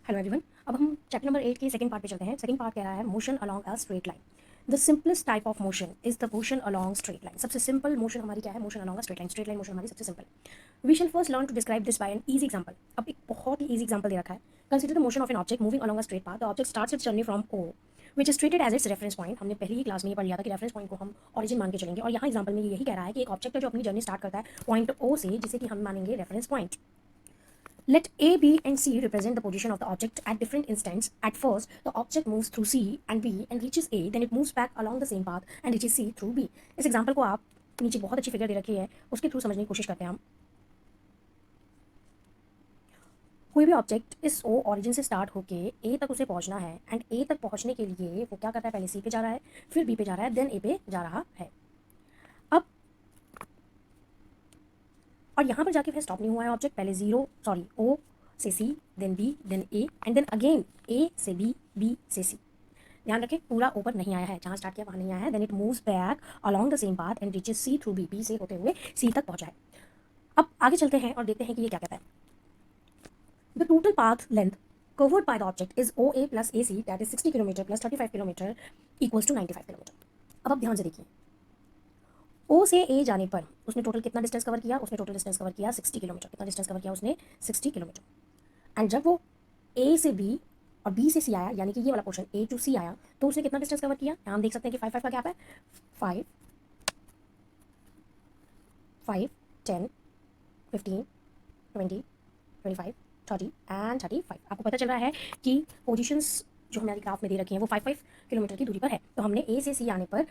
Hello everyone. अब हम chapter number 8 के सेकंड पार्ट पे चलते हैं। सेकंड पार्ट कह रहा है motion along a straight line. The simplest type of motion is the motion along straight line. सबसे सिंपल मोशन हमारी क्या है? Motion along a straight line. Straight line motion हमारी सबसे सिंपल है। We shall first learn to describe this by an easy example. अब एक बहुत ही ईजी एग्जांपल दे रखा है। Consider the motion of an object moving along a straight path. The object starts its journey from O which is treated as its reference point. हमने पहली ही class में ये पढ़ लिया था कि रेफरेंस पॉइंट को हम ऑरिजिन मान के चलेंगे, और यहाँ एग्जांपल में ये यही कह रहा है कि एक ऑब्जेक्ट है जो अपनी जर्नी स्टार्ट करता है पॉइंट ओ से, जिसे कि हम मानेंगे reference point. Let A, B, and C represent the position of the object at different instants. At first, the object moves through C and B and reaches A, then it moves back along the same path and reaches C through B. इस example को आप नीचे बहुत अच्छी figure दे रखी है, उसके through समझने की कोशिश करते हैं हम। कोई भी ऑब्जेक्ट इस ओ ऑरिजिन से स्टार्ट होके ए तक उसे पहुंचना है, एंड ए तक पहुंचने के लिए वो क्या करता है? पहले सी पे जा रहा है, फिर बी पे जा रहा है, देन ए पे जा रहा है। अब और यहाँ पर जाके फिर स्टॉप नहीं हुआ है ऑब्जेक्ट, पहले ओ से C, then B, then A, and then again A से बी, बी से सी। ध्यान रखें, पूरा ऊपर नहीं आया है, जहाँ स्टार्ट किया वहाँ नहीं आया है। Then it moves back along the same path and reaches C through B. B से होते हुए सी तक पहुंचा है। अब आगे चलते हैं और देखते हैं कि ये क्या कहता है। The total path length covered by the object is OA plus AC, that is 60 kilometre plus 35 kilometre equals to 95 kilometre. अब आप ध्यान से देखिए, ओ से ए जाने पर उसने टोटल कितना डिस्टेंस कवर किया? उसने टोटल डिस्टेंस कवर किया 60 किलोमीटर। कितना डिस्टेंस कवर किया उसने? 60 किलोमीटर। एंड जब वो ए से बी और बी से सी आया, यानी कि ये वाला पोर्शन ए टू सी आया, तो उसने कितना डिस्टेंस कवर किया? यहाँ हम देख सकते हैं कि 5 5 का गैप है। 5 5 10 15 20 25 30 एंड 35। आपको पता चल रहा है कि पोजीशंस जो हमारी ग्राफ में दे रखी हैं वो 5 किलोमीटर की दूरी पर है। तो हमने ए से सी आने पर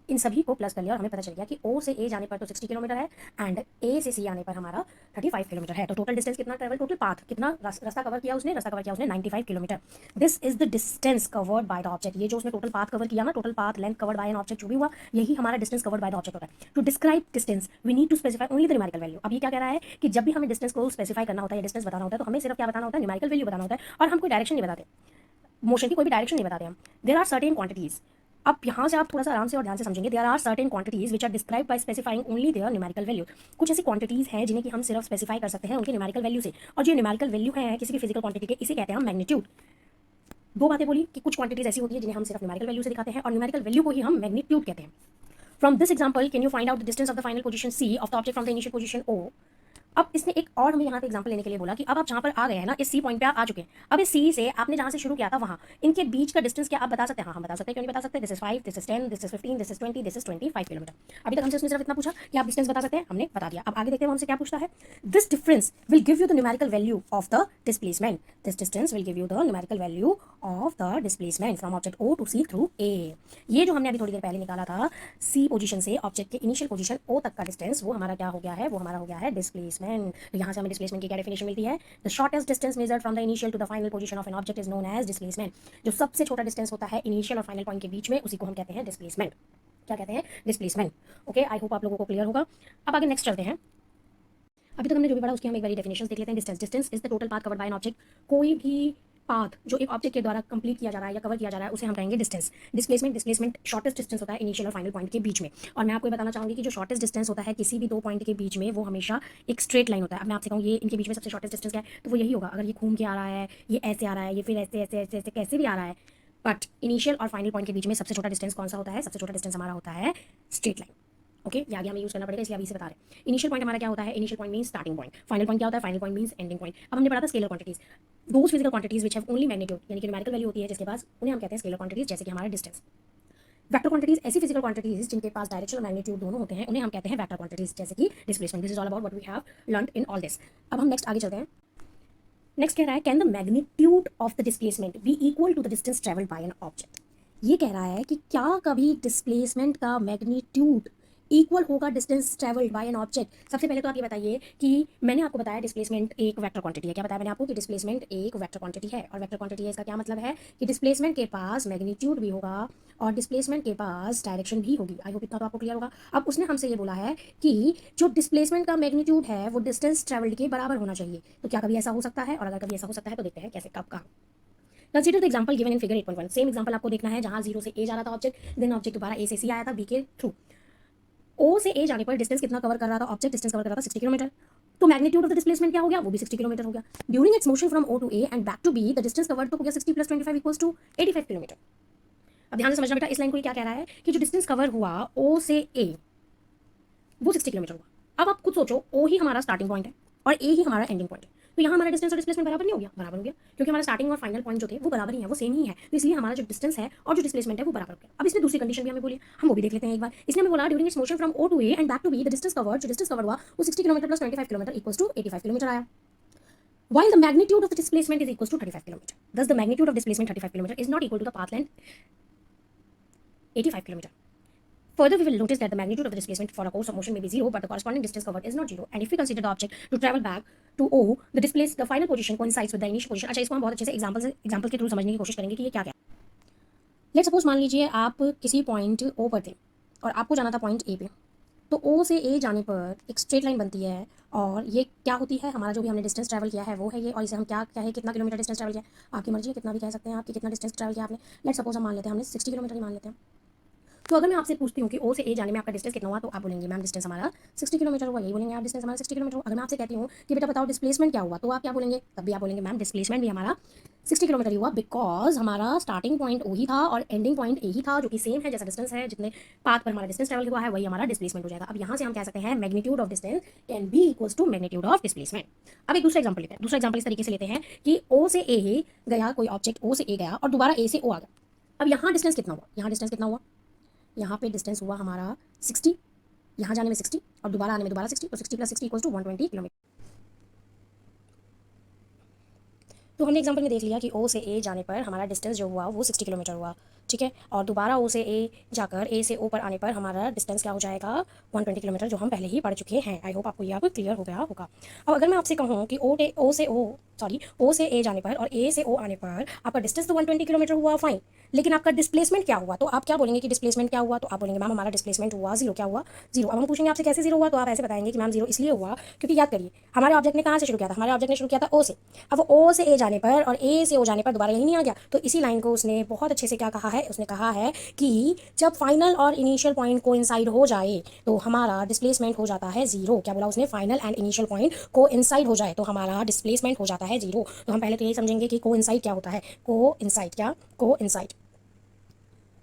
इन सभी को प्लस कर लिया और हमें पता चल गया कि ओ से ए जाने पर तो 60 किलोमीटर है, एंड ए से सी आने पर हमारा 35 किलोमीटर है। तो टोटल डिस्टेंस कितना ट्रेवल, टोटल पाथ कितना रास्ता कवर किया उसने? रास्ता कवर किया उसने 95 kilometre. This is the distance covered by the object. ये जो उसने टोटल पाथ कवर किया ना, total path length covered by an object जो भी हुआ, यही हमारा distance covered by the object होता है। To describe distance we need to specify only the numerical value. अब ये क्या कह रहा है कि जब भी हमें डिस्टेंस को स्पेसिफाई करना होता है या डिस्टेंस बताना होता है, तो हमें सिर्फ क्या बताना होता है? न्यूमेरिकल वैल्यू बताना होता है, और हम कोई डायरेक्शन नहीं बताते, मोशन की कोई भी डायरेक्शन नहीं बताते हम। There are certain quantities. अब यहाँ से आप थोड़ा सा आराम से और ध्यान से समझेंगे। There are certain quantities which are describe by specifying only their numerical value. कुछ ऐसी क्वांटिटीज हैं जिन्हें कि हम सिर्फ स्पेसिफाई कर सकते हैं उनके न्यूमेरिकल वैल्यू से, और जो न्यूमेरिकल वैल्यू है किसी भी फिजिकल क्वांटिटी के, इसे कहते हैं हम मैग्नीट्यूड। दो बातें बोली कि कुछ क्वांटिटीज ऐसी होती है जिन्हें हम सिर्फ न्यूमेरिकल वैल्यू से दिखाते हैं, और न्यूमेरिकल वैल्यू को ही हम मैग्नीट्यूड कहते हैं। From this example can you find out the distance of the final position C of the object from the initial position O. अब इसने एक और हमें यहाँ पे एग्जांपल लेने के लिए बोला कि अब आप जहाँ पर आ गए हैं ना, इस सी पॉइंट पे आप आ चुके हैं। अब इस सी से आपने जहाँ से शुरू किया था वहाँ, इनके बीच का डिस्टेंस क्या आप बता सकते हैं? हाँ, हम बता सकते हैं। क्यों नहीं बता सकते? This is 5, this is 10, this is 15, this is 20, this is 25 kilometre. अभी तक हमसे उसने सिर्फ इतना पूछा कि आप डिस्टेंस बता सकते हैं, हमने बता दिया। अब आगे देखते हैं हमसे क्या पूछता है। This difference will give you the numerical value of the displacement. This distance will give you the numerical value of the displacement from object O to C through A. ये जो हमने अभी थोड़ी देर पहले निकाला था, सी पोजीशन से ऑब्जेक्ट के इनिशियल पोजीशन ओ तक का डिस्टेंस, वो हमारा क्या हो गया है? वो हमारा हो गया है डिस्प्लेसमेंट। तो यहाँ से हमें डिस्प्लेसमेंट की क्या डेफिनेशन मिलती है? The shortest distance measured from the initial to the final position of an object is known as displacement. जो सबसे छोटा डिस्टेंस होता है इनिशियल और फाइनल पॉइंट के बीच में, उसी को हम कहते हैं डिस्प्लेसमेंट। क्या कहते हैं? डिस्प्लेसमेंट। ओके, आई होप आप लोगों को क्लियर होगा। अब आगे नेक्स्ट चलते हैं। अभी तक हमने जो भी पढ़ा उसकी हम एक बारी डेफिनेशन देख लेते हैं। Distance is the total path covered by an object. कोई भी पाथ जो एक ऑब्जेक्ट के द्वारा कंप्लीट किया जा रहा है या कवर किया जा रहा है, उसे हम कहेंगे डिस्टेंस। डिस्प्लेसमेंट शॉर्टेस्ट डिस्टेंस होता है इनिशियल और फाइनल पॉइंट के बीच में। और मैं आपको बताना चाहूंगी कि जो शॉर्टेस्ट डिस्टेंस होता है किसी भी दो पॉइंट के बीच में, वो हमेशा एक स्ट्रेट लाइन होता है। अब मैं आपसे कहूँ ये इनके बीच में सबसे शॉर्टेस्ट डिस्टेंस क्या है, तो वो यही होगा। अगर ये घूम के आ रहा है, ये ऐसे आ रहा है, ये फिर ऐसे ऐसे ऐसे ऐसे कैसे भी आ रहा है, बट इनिशियल और फाइनल पॉइंट के बीच में सबसे छोटा डिस्टेंस कौन सा होता है? सबसे छोटा डिस्टेंस हमारा होता है स्ट्रेट लाइन। ओके, ये आगे हमें यूज करना पड़ेगा, इसलिए अभी से बता रहे हैं। इनिशियल पॉइंट हमारा क्या होता है? Initial point means starting point. Final point क्या होता है? Final point means ending point. अब हमने पढ़ा था scalar quantities. Those physical quantities which have only magnitude, यानी कि न्यूमेरिकल वैल्यू होती है जिसके पास, उन्हें हम कहते हैं स्केलर क्वांटिटीज, जैसे कि हमारा डिस्टेंस। वेक्टर क्वांटिटीज ऐसी फिजिकल क्वांटिटीज जिनके पास डायरेक्शन और मैग्नीट्यूड दोनों होते हैं, उन्हें हम कहते हैं वेक्टर क्वांटिटीज, जैसे कि displacement. This is all about what we have learned in all this. अब हम नेक्स्ट आगे चलते हैं। नेक्स्ट कह रहा है, can the magnitude of the displacement be equal to the distance travelled by an object. ये कह रहा है कि क्या कभी डिस्प्लेसमेंट का मैग्नीट्यूड इक्वल होगा distance travelled by an object. सबसे पहले तो आप ये बताइए कि मैंने आपको बताया डिस्प्लेसमेंट एक वेक्टर क्वांटिटी है। क्या बताया मैंने आपको? कि डिस्प्लेसमेंट एक वेक्टर क्वांटिटी है, और वेक्टर क्वांटिटी है इसका क्या मतलब है कि डिस्प्लेसमेंट के पास मैग्नीट्यूड भी होगा और डिस्प्लेसमेंट के पास डायरेक्शन भी होगी। आई होप इतना तो आपको क्लियर होगा। अब उसने हमसे ये बोला है कि जो डिस्प्लेसमेंट का मैग्नीट्यूड है वो डिस्टेंस ट्रेवल्ड के बराबर होना चाहिए। तो क्या कभी ऐसा हो सकता है? और अगर कभी ऐसा हो सकता है तो देखते हैं कैसे, कब, कहाँ। Consider the example given in figure 8.1। Same example आपको देखना है जहां 0 से ए जा रहा था ऑब्जेक्ट, देन ऑब्जेक्ट दोबारा ए से सी आया था बी के थ्रू। ओ से ए जाने पर डिस्टेंस कितना कवर कर रहा था ऑब्जेक्ट? डिस्टेंस कवर कर रहा था 60 किलोमीटर। तो मैग्नीट्यूड ऑफ द डिस्प्लेसमेंट क्या हो गया, वो भी 60 किलोमीटर हो गया। During its motion from O to A and back to B the distance covered तो हो गया 60 + 25 = 85 किलोमीटर। अब ध्यान से समझना बेटा, इस लाइन को ये क्या कह रहा है कि जो डिस्टेंस कवर हुआ O से A वो 60 किलोमीटर हुआ। अब आप खुद सोचो, O ही हमारा स्टार्टिंग पॉइंट है और A ही हमारा एंडिंग पॉइंट है, तो यहाँ हमारा डिस्टेंस और डिस्प्लेसमेंट बराबर नहीं हो गया, बराबर हो गया, क्योंकि हमारा स्टार्टिंग और फाइनल पॉइंट जो थे वो बराबर ही है, वो सेम ही है, तो इसलिए हमारा जो डिस्टेंस है और जो डिस्प्लेसमेंट है वो बराबर हो गया। अब इसमें दूसरी कंडीशन भी हमें बोली, हम वो भी देख लेते हैं एक बार। इसने हमें बोला during its motion from O to A and back to B the distance covered, जो डिस्टेंस कवर्ड हुआ वो 60 किलोमीटर + 25 किलोमीटर = 85 किलोमीटर आया। While the magnitude of the displacement is equal to 35 km. Thus, the magnitude of displacement 35 km is not equal to the path length 85 km. Further, we will notice that the magnitude of the displacement for a course of motion may be 0, but the corresponding distance covered is not 0. And if we consider the object to travel back to O, the final position coincides with the initial position. अच्छा, इसको हम बहुत अच्छे से example के through समझने की कोशिश करेंगे कि ये क्या क्या। लेट्स सपोज मान लीजिए आप किसी पॉइंट O पर थे और आपको जाना था पॉइंट A पे, तो O से A जाने पर एक स्ट्रेट लाइन बनती है और ये क्या होती है, हमारा जो भी हमने डिस्टेंस ट्रैवल किया है वो है ये, और इसे हम क्या क्या है, कितना किलोमीटर डिस्टेंस ट्रैवल किया, आपकी मर्जी है, कितना भी कह सकते हैं आप कि कितना डिस्टेंस ट्रैवल किया आपने। लेट्स सपोज हम मान लेते हैं हमने 60 किलोमीटर ही मान लेते हैं। तो अगर मैं आपसे पूछती हूँ कि O से A जाने में आपका डिस्टेंस कितना हुआ, तो आप बोलेंगे मैम डिस्टेंस हमारा 60 किलोमीटर हुआ, यही बोलेंगे आप, डिस्टेंस हमारा 60 किलोमीटर हुआ। अगर मैं आपसे कहती हूँ कि बेटा बताओ डिस्प्लेसमेंट क्या हुआ, तो आप क्या बोलेंगे, तब भी आप बोलेंगे मैम डिस्प्लेसमेंट भी हमारा 60 किलोमीटर ही हुआ, बिकॉज हमारा स्टार्टिंग पॉइंट O ही था और एंडिंग पॉइंट A ही था, जो कि सेम है, जैसा डिस्टेंस है, जितने पाथ पर हमारा डिस्टेंस ट्रैवल हुआ है वही हमारा डिस्प्लेसमेंट हो जाएगा। अब यहाँ से हम कह सकते हैं magnitude of distance can be equals to magnitude of displacement. अब एक दूसरा एग्जाम्पल लेते हैं। दूसरा एग्जाम्पल इस तरीके से लेते हैं कि O से A गया, कोई ऑब्जेक्ट O से A गया और दोबारा A से O आ गया। अब यहाँ डिस्टेंस कितना हुआ, यहाँ डिस्टेंस कितना हुआ, यहाँ पे डिस्टेंस हुआ हमारा 60, यहाँ जाने में 60 और दोबारा आने में दोबारा 60, तो 60 + 60 = 120 किलोमीटर। तो हमने एग्जांपल में देख लिया कि O से A जाने पर हमारा डिस्टेंस जो हुआ वो 60 किलोमीटर हुआ, ठीक है, और दोबारा O से A जाकर A से O पर आने पर हमारा डिस्टेंस क्या हो जाएगा, 120 किलोमीटर, जो हम पहले ही पढ़ चुके हैं। आई होप आपको ये अब क्लियर हो गया होगा। अब अगर मैं आपसे कहूँ कि O से A जाने पर और A से O आने पर आपका डिस्टेंस तो 120 किलोमीटर हुआ, फाइन, लेकिन आपका डिस्प्लेसमेंट क्या हुआ, तो आप क्या बोलेंगे कि डिस्प्लेसमेंट क्या हुआ, तो आप बोलेंगे मैम हमारा डिस्प्लेसमेंट हुआ 0। क्या हुआ, 0। अब हम पूछेंगे आपसे कैसे 0 हुआ, तो आप ऐसे बताएंगे कि मैम 0 इसलिए हुआ क्योंकि याद करिए हमारे ऑब्जेक्ट ने कहाँ से शुरू किया था, हमारे ऑब्जेक्ट ने शुरू किया था O से। अब वो O से A जाने पर और A से O जाने पर दोबारा यही नहीं आ गया, तो इसी लाइन को उसने बहुत अच्छे से क्या कहा है, उसने कहा है कि जब फाइनल और इनिशियल पॉइंट कोइंसाइड हो जाए तो हमारा डिस्प्लेसमेंट हो जाता है 0। क्या बोला उसने, final and initial point coincide हो जाए तो हमारा डिस्प्लेसमेंट हो जाता है 0। तो हम पहले तो यही समझेंगे कि कोइंसाइड क्या होता है,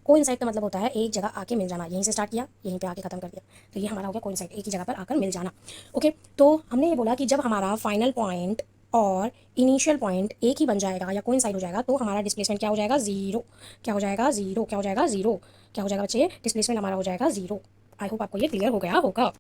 कोइंसाइड का मतलब होता है एक जगह आके मिल जाना, यहीं से स्टार्ट किया यहीं पे आके खत्म कर दिया, तो ये हमारा हो गया कोइंसाइड, एक ही जगह पर आकर मिल जाना। ओके, तो हमने ये बोला कि जब हमारा फाइनल पॉइंट और इनिशियल पॉइंट एक ही बन जाएगा या कोइंसाइड हो जाएगा तो हमारा डिस्प्लेसमेंट क्या हो जाएगा, 0। क्या हो जाएगा, 0। क्या हो जाएगा, 0। क्या हो जाएगा बच्चे, डिस्प्लेसमेंट हमारा हो जाएगा 0। आई होप आपको ये क्लियर हो गया होगा।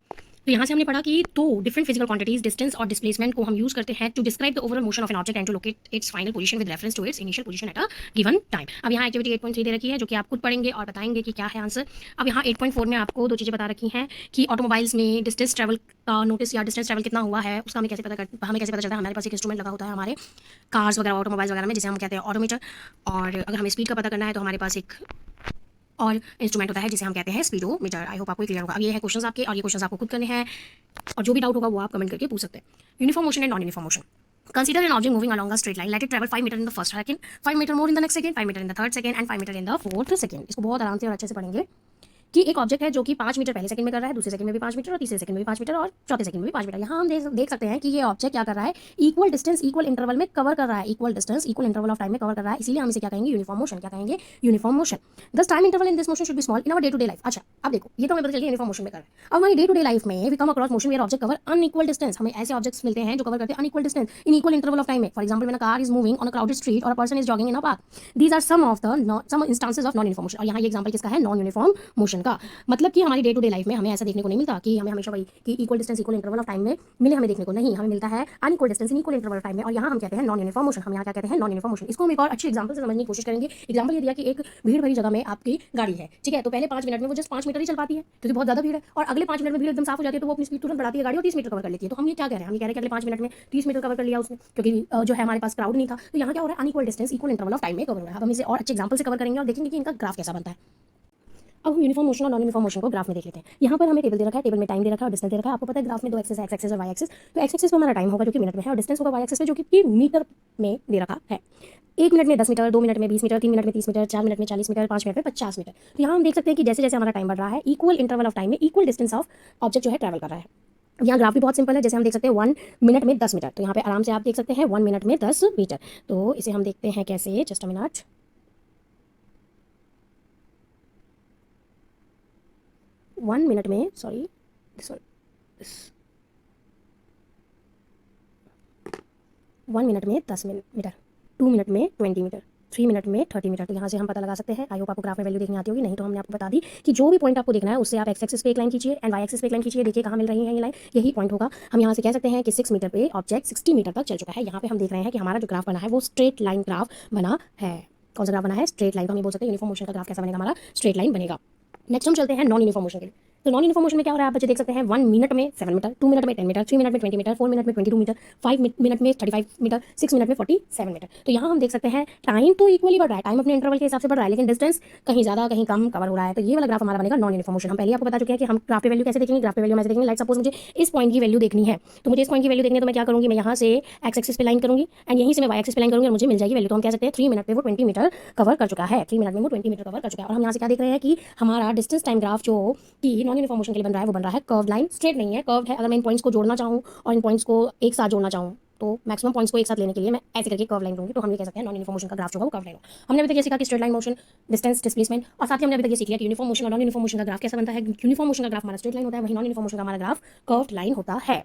तो यहाँ से हमने पढ़ा कि दो डिफरेंट फिजिकल क्वांटिटीज डिस्टेंस और डिस्प्लेसमेंट को हम यूज करते हैं to describe the overall motion of an object and to locate its final position with reference to its initial position at a given time. अब यहाँ एक्टिविटी 8.3 दे रखी है जो कि आप खुद पढ़ेंगे और बताएंगे कि क्या है आंसर। अब यहाँ 8.4 में आपको दो चीज़ें बता रखी हैं कि ऑटोमोबाइल्स में डिस्टेंस ट्रैवल का नोटिस या डिस्टेंस ट्रैवल कितना हुआ है उसका हमें कैसे पता चलता है। हमारे पास एक इंस्ट्रूमेंट लगा होता है हमारे कार्स वगैरह ऑटोमोबाइल्स वगैरह में, जिसे हम कहते हैं ऑडोमीटर, और अगर हमें स्पीड का पता करना है तो हमारे पास एक और इंस्ट्रूमेंट होता है जिसे हम कहते हैं स्पीडोमीटर। आई होप आपको क्लियर होगा। अब ये है क्वेश्चंस आपके, और ये क्वेश्चंस आपको खुद करने हैं और जो भी डाउट होगा वो आप कमेंट करके पूछ सकते हैं। Uniform motion and non uniform motion. Consider an object moving along a straight line. Let it travel 5 meter in the first second, 5 meter more in the next second, 5 meter in the third second, and 5 meter in the fourth second. इसको बहुत आराम से और अच्छे से पढ़ेंगे कि एक ऑब्जेक्ट है जो कि 5 मीटर पहले सेकंड में कर रहा है, दूसरे सेकंड में भी 5 मीटर और तीसरे सेकंड में भी 5 मीटर और चौथे सेकंड में भी 5 मीटर। यहाँ हम देख सकते हैं कि ये ऑब्जेक्ट क्या कर रहा है, इक्वल डिस्टेंस इक्वल इंटरवल में कवर कर रहा है, equal distance equal interval of time में कवर कर रहा है, इसीलिए हम इसे क्या कहेंगे, यूनिफॉर्म मोशन। क्या कहेंगे, uniform motion. Thus time interval in this motion should be small in our day to day life. अच्छा, अब देखो ये तो हमें पता चल गया यूनिफॉर्म मोशन में कर रहा है। अब हमारी डे टू डे लाइफ में we come across motion where object cover unequal distance. हमें ऐसे ऑब्जेक्ट्स मिलते हैं जो कवर करते हैं unequal distance in equal interval of time में। For example when a car is moving on a crowded street और a person is jogging in a park, these are some instances of non uniform motion. और यहाँ ये example किसका है, non uniform motion का। मतलब कि हमारी डे टू डे लाइफ में हमें ऐसा देखने को नहीं मिलता कि हमें हमेशा वही कि equal distance equal interval of time में मिले, हमें देखने को नहीं, हमें मिलता है unequal distance in equal interval of time में, और यहाँ हम कहते हैं नॉन यूनिफॉर्म मोशन। हम यहाँ क्या कहते हैं, नॉन यूनिफॉर्म मोशन। इसको हम एक और अच्छे एग्जांपल से समझने की कोशिश करेंगे। एग्जांपल ये दिया कि एक भीड़ भरी जगह में आपकी गाड़ी है, ठीक है, तो पहले 5 मिनट में वो जस्ट 5 मीटर ही चल पाती है क्योंकि बहुत ज्यादा भीड़ है, और अगले 5 मिनट में भीड़ एकदम साफ हो जाती है तो वो अपनी स्पीड तुरंत बढ़ाती है गाड़ी और 30 मीटर कवर कर लेती है। तो हम ये क्या कह रहे हैं, हम ये कह रहे हैं कि अगले 5 मिनट में 30 मीटर कवर कर लिया उसने, क्योंकि जो है हमारे पास क्राउड नहीं था। तो यहाँ क्या हो रहा है, unequal distance equal interval of time में कवर हो रहा है। अब हम इसे और अच्छे एग्जांपल से कवर करेंगे और देखेंगे कि इनका ग्राफ कैसा बनता है। अब हम यूनिफॉर्म मोशन और नॉन यूनिफॉर्म मोशन को ग्राफ में देख लेते हैं। यहाँ पर हमें टेबल दे रखा है, टेबल में टाइम दे रखा है और डिस्टेंस दे रखा है। आपको पता है ग्राफ में दो एक्सेस है, एक्स एक्सेस और वाई एक्सेस। तो एक्स एक्सेस पर हमारा टाइम होगा जो कि मिनट में है, और डिस्टेंस होगा वाई एक्सेस पे जो कि मीटर में दे रखा है। 1 मिनट में 10 मीटर, 2 मिनट में 20 मीटर, 3 मिनट में 30 मीटर, 4 मिनट में 40 मीटर, 5 मिनट में 50 मीटर। तो यहाँ हम देख सकते हैं कि जैसे जैसे हमारा टाइम बढ़ रहा है, इक्वल इंटरवल ऑफ टाइम में इक्वल डिस्टेंस ऑफ ऑब्जेक्ट जो है ट्रैवल कर रहा है। यहाँ ग्राफ भी बहुत सिंपल है, जैसे हम देख सकते हैं 1 मिनट में 10 मीटर, तो यहाँ पे आराम से आप देख सकते हैं 1 मिनट में 10 मीटर। तो इसे हम देखते हैं कैसे, जस्ट अ मिनट। 1 मिनट में, सॉरी, दिस वन, 1 मिनट में 10 मीटर, 2 मिनट में 20 मीटर, 3 मिनट में 30 मीटर। तो यहाँ से हम पता लगा सकते हैं। आई होप आपको ग्राफ में वैल्यू देखनी आती होगी, नहीं तो हमने आपको बता दी कि जो भी पॉइंट आपको देखना है उससे आप एक्स एक्सिस पे एक लाइन खींचिए एंड वाई एक्सिस पे एक लाइन खींचिए, देखिए कहाँ मिल रही है ये लाइन, यही पॉइंट होगा। हम यहाँ से कह सकते हैं कि 6 मीटर पे ऑब्जेक्ट 60 मीटर तक चल चुका है। यहाँ पे हम देख रहे हैं कि हमारा जो ग्राफ बना है वो स्ट्रेट लाइन ग्राफ बना है। कौन सा ग्राफ बना है? Straight line. तो हम ये बोल सकते हैं यूनिफॉर्म मोशन का ग्राफ कैसा बनेगा? हमारा स्ट्रेट लाइन बनेगा। नेक्स्ट हम चलते हैं नॉन यूनिफॉर्म मोशन के लिए। तो नॉन यूनिफॉर्म मोशन में क्या हो रहा है आप बच्चे देख सकते हैं, 1 मिनट में 7 मीटर, 2 मिनट में 10 मीटर, 3 मिनट में 20 मीटर, 4 मिनट में 22 मीटर, 5 मिनट में 35 मीटर, 6 मिनट में 47 मीटर। तो यहाँ हम देख सकते हैं टाइम तो इक्वली बढ़ रहा है, टाइम अपने इंटरवल के हिसाब से बढ़ रहा है, लेकिन डिस्टेंस कहीं ज़्यादा कहीं कम कवर हो रहा है। तो ये वाला ग्राफ हमारा बनेगा नॉन यूनिफॉर्म मोशन। हम पहले आपको बता चुके हैं कि हम ग्राफ पे वैल्यू कैसे देखेंगे। ग्राफ पे वैल्यू हम ऐसे देखेंगे, लाइक सपोज मुझे इस पॉइंट की वैल्यू देखनी है, तो मुझे इस पॉइंट की वैल्यू देखनी है, तो मैं क्या करूँगी, मैं यहाँ से एक्स एक्सिस पे लाइन करूँगी एंड यहीं से मैं वाई एक्सिस पे लाइन करूँगी और मुझे मिल जाएगी वैल्यू। तो हम कह सकते हैं 3 मिनट पे वो 20 मीटर कवर कर चुका है, 3 मिनट में वो 20 मीटर कवर कर चुका है। और हम यहाँ से क्या देख रहे हैं कि हमारा डिस्टेंस टाइम ग्राफ जो कि नॉन यूनिफॉर्म मोशन के लिए बन रहा है वो बन रहा है कर्व लाइन, स्ट्रेट नहीं है, कर्व है। अगर मैं इन पॉइंट्स को जोड़ना चाहूँ और इन पॉइंट्स को एक साथ जोड़ना चाहूँ तो मैक्सिमम पॉइंट्स को एक साथ लेने के लिए मैं ऐसे करके कर्व लाइन लूंगी। तो हम ये कह सकते हैं नॉन यूनिफॉर्म मोशन का ग्राफ जो है वो कर्व लाइन हो। हमने अभी तक ये सीखा कि straight line motion, distance, displacement, और साथ ही हमने अभी तक ये सीख लिया कि यूनिफॉर्म मोशन और नॉन यूनिफॉर्म मोशन का ग्राफ कैसा बनता है। यूनिफॉर्म मोशन का ग्राफ हमारा स्ट्रेट लाइन होता है, वहीं नॉन यूनिफॉर्म मोशन का हमारा ग्राफ कर्व्ड लाइन होता है।